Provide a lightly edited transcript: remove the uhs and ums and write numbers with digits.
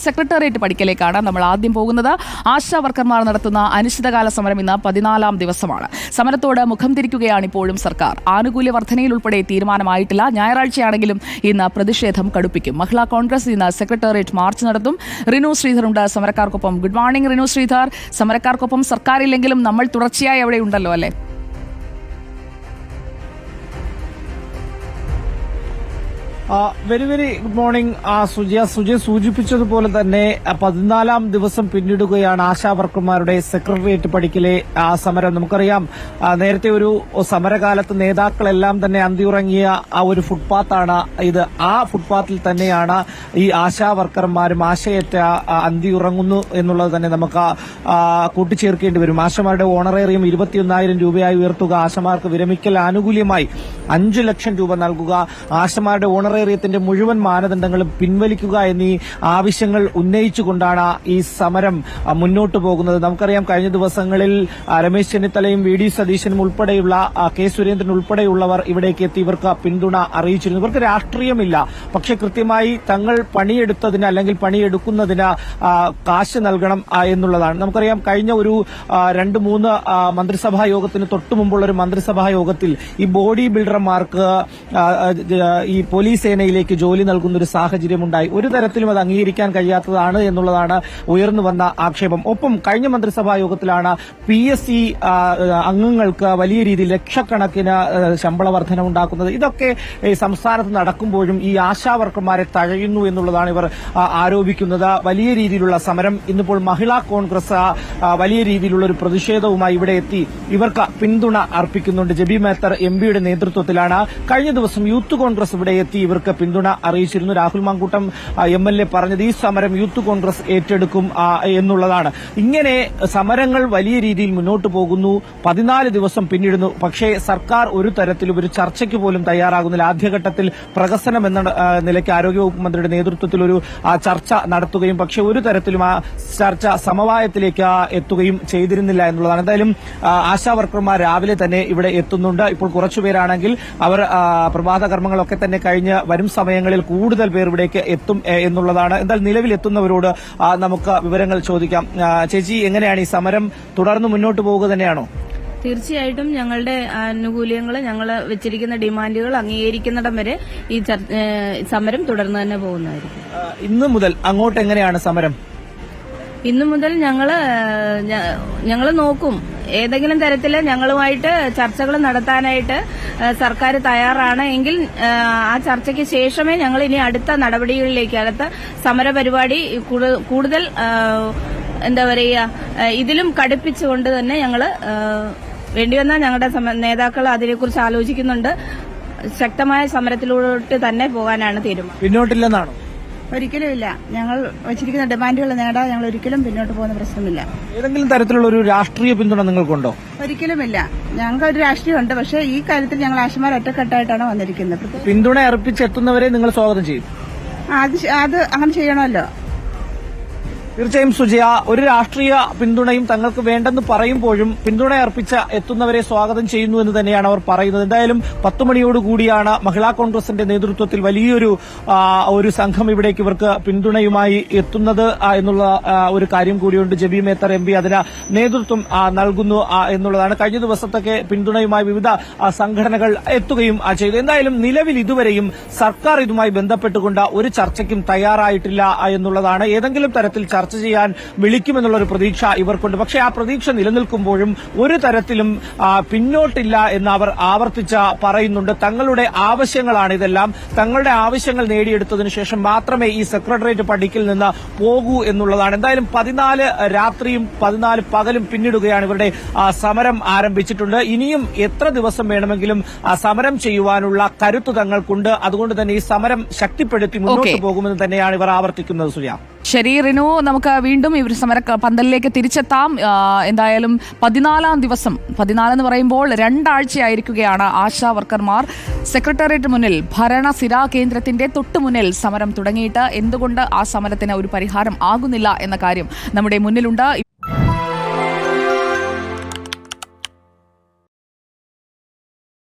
Secretariat പടിക്കലേക്കാണ് നമ്മൾ ആദ്യം പോകുന്നത്. ആശാ വർക്കർമാർ നടത്തുന്ന അനിശ്ചിതകാല സമരം ഇന്ന് 14ാം ദിവസമാണ്. സമരത്തോട് മുഖം തിരിക്കുകയാണ് ഇപ്പോഴും സർക്കാർ. ആനുകൂല്യ വർധനയിൽ ഉൾപ്പെടെ തീരുമാനമായിട്ടില്ല. ഞായറാഴ്ചയാണെങ്കിലും ഇന്ന് പ്രതിഷേധം കടുപ്പിക്കും. മഹിളാ കോൺഗ്രസ് ഇന്ന് സെക്രട്ടേറിയറ്റ് മാർച്ച് നടത്തും. റിനു ശ്രീധറുണ്ട് സമരക്കാർക്കൊപ്പം. Good morning Rinu Sreedhar. സമരക്കാർക്കൊപ്പം സർക്കാരില്ലെങ്കിലും നമ്മൾ തുടർച്ചയായി അവിടെ ഉണ്ടല്ലോ അല്ലേ? വെരി ഗുഡ് മോർണിംഗ് സുജയ സൂചിപ്പിച്ചതുപോലെ തന്നെ 14ാം ദിവസം പിന്നിടുകയാണ് ആശാ വർക്കർമാരുടെ സെക്രട്ടേറിയറ്റ് പടിക്കലെ സമരം. നമുക്കറിയാം, നേരത്തെ ഒരു സമരകാലത്ത് നേതാക്കളെല്ലാം തന്നെ അന്തിയുറങ്ങിയ ആ ഒരു ഫുട്പാത്താണ് ഇത്. ആ ഫുട്പാത്തിൽ തന്നെയാണ് ഈ ആശാ വർക്കർമാരും ആശയറ്റ അന്തിയുറങ്ങുന്നു എന്നുള്ളത് തന്നെ നമുക്ക് കൂട്ടിച്ചേർക്കേണ്ടി വരും. ആശമാരുടെ ഓണറേറിയം 21,000 രൂപയായി ഉയർത്തുക, ആശമാർക്ക് വിരമിക്കൽ ആനുകൂല്യമായി 5 ലക്ഷം രൂപ നൽകുക, ആശമാരുടെ ഓണറേറിയത്തിന്റെ മുഴുവൻ മാനദണ്ഡങ്ങളും പിൻവലിക്കുക എന്നീ ആവശ്യങ്ങൾ ഉന്നയിച്ചുകൊണ്ടാണ് ഈ സമരം മുന്നോട്ടു പോകുന്നത്. നമുക്കറിയാം, കഴിഞ്ഞ ദിവസങ്ങളിൽ രമേശ് ചെന്നിത്തലയും വി ഡി സതീശനും ഉൾപ്പെടെയുള്ള കെ സുരേന്ദ്രൻ ഉൾപ്പെടെയുള്ളവർ ഇവിടേക്ക് എത്തി ഇവർക്ക് പിന്തുണ അറിയിച്ചിരുന്നു. ഇവർക്ക് രാഷ്ട്രീയമില്ല, പക്ഷെ കൃത്യമായി തങ്ങൾ പണിയെടുത്തതിന് അല്ലെങ്കിൽ പണിയെടുക്കുന്നതിന് കാശ് നൽകണം എന്നുള്ളതാണ്. നമുക്കറിയാം, കഴിഞ്ഞ ഒരു 2-3 മന്ത്രിസഭാ യോഗത്തിന് തൊട്ടുമുമ്പുള്ള ഒരു മന്ത്രിസഭാ യോഗത്തിൽ ഈ ബോഡി ബിൽഡർമാർക്ക് ഈ പോലീസ് സേനയിലേക്ക് ജോലി നൽകുന്ന ഒരു സാഹചര്യമുണ്ടായി. ഒരു തരത്തിലും അത് അംഗീകരിക്കാൻ കഴിയാത്തതാണ് എന്നുള്ളതാണ് ഉയർന്നു വന്ന ആക്ഷേപം. ഒപ്പം കഴിഞ്ഞ മന്ത്രിസഭാ യോഗത്തിലാണ് PSC അംഗങ്ങൾക്ക് വലിയ രീതിയിൽ ലക്ഷക്കണക്കിന് ശമ്പള വർധന ഉണ്ടാക്കുന്നത്. ഇതൊക്കെ സംസ്ഥാനത്ത് നടക്കുമ്പോഴും ഈ ആശാ വർക്കർമാരെ തഴയുന്നു എന്നുള്ളതാണ് ഇവർ ആരോപിക്കുന്നത്. വലിയ രീതിയിലുള്ള സമരം ഇന്നിപ്പോൾ മഹിളാ കോൺഗ്രസ് വലിയ രീതിയിലുള്ള ഒരു പ്രതിഷേധവുമായി ഇവിടെ എത്തി ഇവർക്ക് പിന്തുണ അർപ്പിക്കുന്നുണ്ട്. ജബി മേത്തർ MPയുടെ നേതൃത്വത്തിലാണ്. കഴിഞ്ഞ ദിവസം യൂത്ത് കോൺഗ്രസ് ഇവിടെ എത്തി ഇവർക്ക് പിന്തുണ അറിയിച്ചിരുന്നു. രാഹുൽ മാങ്കൂട്ടം MLA പറഞ്ഞത് ഈ സമരം യൂത്ത് കോൺഗ്രസ് ഏറ്റെടുക്കും എന്നുള്ളതാണ്. ഇങ്ങനെ സമരങ്ങൾ വലിയ രീതിയിൽ മുന്നോട്ട് പോകുന്നു. 14 ദിവസം പിന്നിടുന്നു. പക്ഷേ സർക്കാർ ഒരു തരത്തിലും ഒരു ചർച്ചയ്ക്ക് പോലും തയ്യാറാകുന്നില്ല. ആദ്യഘട്ടത്തിൽ പ്രഹസനം എന്ന നിലയ്ക്ക് ആരോഗ്യവകുപ്പ് മന്ത്രിയുടെ നേതൃത്വത്തിൽ ഒരു ചർച്ച നടത്തുകയും പക്ഷേ ഒരു തരത്തിലും ആ ചർച്ച സമവായത്തിലേക്ക് എത്തുകയും ചെയ്തിരുന്നില്ല എന്നുള്ളതാണ്. എന്തായാലും ആശാ വർക്കർമാർ രാവിലെ തന്നെ ഇവിടെ എത്തുന്നുണ്ട്. ഇപ്പോൾ കുറച്ചുപേരാണെങ്കിൽ അവർ പ്രഭാത കർമ്മങ്ങളൊക്കെ തന്നെ കഴിഞ്ഞ് വരും സമയങ്ങളിൽ കൂടുതൽ പേർ ഇവിടേക്ക് എത്തും എന്നുള്ളതാണ്. എന്തായാലും നിലവിൽ എത്തുന്നവരോട് നമുക്ക് വിവരങ്ങൾ ചോദിക്കാം. ചേച്ചി, എങ്ങനെയാണ് ഈ സമരം തുടർന്ന് മുന്നോട്ട് പോവുക തന്നെയാണോ? തീർച്ചയായിട്ടും ഞങ്ങളുടെ ആനുകൂല്യങ്ങൾ, ഞങ്ങൾ വെച്ചിരിക്കുന്ന ഡിമാൻഡുകൾ അംഗീകരിക്കുന്നിടം വരെ ഈ സമരം തുടർന്ന് തന്നെ പോകുന്നതായിരിക്കും. ഇന്നു മുതൽ അങ്ങോട്ട് എങ്ങനെയാണ് സമരം? ഇന്നു മുതൽ ഞങ്ങൾ നോക്കും. ഏതെങ്കിലും തരത്തിൽ ഞങ്ങളുമായിട്ട് ചർച്ചകൾ നടത്താനായിട്ട് സർക്കാർ തയ്യാറാണ് എങ്കിൽ ആ ചർച്ചയ്ക്ക് ശേഷമേ ഞങ്ങൾ ഇനി അടുത്ത നടപടികളിലേക്ക്, അടുത്ത സമരപരിപാടി കൂടുതൽ എന്താ പറയുക, ഇതിലും കടുപ്പിച്ചുകൊണ്ട് തന്നെ ഞങ്ങൾ വേണ്ടിവന്ന ഞങ്ങളുടെ നേതാക്കൾ അതിനെക്കുറിച്ച് ആലോചിക്കുന്നുണ്ട്. ശക്തമായ സമരത്തിലോട്ട് തന്നെ പോകാനാണ് തീരുമാനം. പിന്നോട്ടില്ലെന്നാണോ? ഒരിക്കലുമില്ല. ഞങ്ങൾ വെച്ചിരിക്കുന്ന ഡിമാൻഡുകൾ നേടാൻ ഞങ്ങൾ ഒരിക്കലും പിന്നോട്ട് പോകുന്ന പ്രശ്നമില്ല. ഏതെങ്കിലും തരത്തിലുള്ള ഒരു രാഷ്ട്രീയ പിന്തുണ നിങ്ങൾക്കുണ്ടോ? ഒരിക്കലുമില്ല. ഞങ്ങൾക്കൊരു രാഷ്ട്രീയമുണ്ട്, പക്ഷേ ഈ കാര്യത്തിൽ ഞങ്ങൾ ആശമാർ ഒറ്റക്കെട്ടായിട്ടാണ് വന്നിരിക്കുന്നത്. പിന്തുണ അർപ്പിച്ചെത്തുന്നവരെ നിങ്ങൾ സ്വാഗതം ചെയ്യും. അത് അങ്ങനെ ചെയ്യണമല്ലോ. തീർച്ചയായും സുജയ, ഒരു രാഷ്ട്രീയ പിന്തുണയും തങ്ങൾക്ക് വേണ്ടെന്ന് പറയുമ്പോഴും പിന്തുണ അർപ്പിച്ച എത്തുന്നവരെ സ്വാഗതം ചെയ്യുന്നു എന്ന് തന്നെയാണ് അവർ പറയുന്നത്. എന്തായാലും 10 മണിയോടുകൂടിയാണ് മഹിളാ കോൺഗ്രസിന്റെ നേതൃത്വത്തിൽ വലിയൊരു സംഘം ഇവിടേക്ക് ഇവർക്ക് പിന്തുണയുമായി എത്തുന്നത് എന്നുള്ള ഒരു കാര്യം കൂടിയുണ്ട്. ജബി മേത്തർ MP അതിന് നേതൃത്വം നൽകുന്നു എന്നുള്ളതാണ്. കഴിഞ്ഞ ദിവസത്തൊക്കെ പിന്തുണയുമായി വിവിധ സംഘടനകൾ എത്തുകയും ചെയ്തു. എന്തായാലും നിലവിൽ ഇതുവരെയും സർക്കാർ ഇതുമായി ബന്ധപ്പെട്ടുകൊണ്ട് ഒരു ചർച്ചയ്ക്കും തയ്യാറായിട്ടില്ല എന്നുള്ളതാണ്. ഏതെങ്കിലും തരത്തിൽ ചർച്ച ചെയ്യാൻ വിളിക്കുമെന്നുള്ളൊരു പ്രതീക്ഷ ഇവർക്കുണ്ട്. പക്ഷേ ആ പ്രതീക്ഷ നിലനിൽക്കുമ്പോഴും ഒരു തരത്തിലും പിന്നോട്ടില്ല എന്ന് അവർ ആവർത്തിച്ച് പറയുന്നുണ്ട്. തങ്ങളുടെ ആവശ്യങ്ങളാണ് ഇതെല്ലാം. തങ്ങളുടെ ആവശ്യങ്ങൾ നേടിയെടുത്തതിനു ശേഷം മാത്രമേ ഈ സെക്രട്ടേറിയറ്റ് പടിക്കൽ നിന്ന് പോകൂ എന്നുള്ളതാണ്. എന്തായാലും 14 രാത്രിയും 14 പകലും പിന്നിടുകയാണ്. ഇവരുടെ സമരം ആരംഭിച്ചിട്ടുണ്ട്. ഇനിയും എത്ര ദിവസം വേണമെങ്കിലും സമരം ചെയ്യുവാനുള്ള കരുത്ത് തങ്ങൾക്കുണ്ട്. അതുകൊണ്ട് തന്നെ ഈ സമരം ശക്തിപ്പെടുത്തി മുന്നോട്ട് പോകുമെന്ന് തന്നെയാണ് ഇവർ ആവർത്തിക്കുന്നത്. സുജ, ശരി റിനു, നമുക്ക് വീണ്ടും ഇവർ സമര പന്തലിലേക്ക് തിരിച്ചെത്താം. എന്തായാലും 14ാം ദിവസം, 14 എന്ന് പറയുമ്പോൾ 2 ആഴ്ചയായിരിക്കുകയാണ് ആശാ വർക്കർമാർ സെക്രട്ടേറിയറ്റ് മുന്നിൽ, ഭരണസിരാ കേന്ദ്രത്തിന്റെ തൊട്ടുമുന്നിൽ സമരം തുടങ്ങിയിട്ട്. എന്തുകൊണ്ട് ആ സമരത്തിന് ഒരു പരിഹാരം ആകുന്നില്ല എന്ന കാര്യം നമ്മുടെ മുന്നിലുണ്ട്.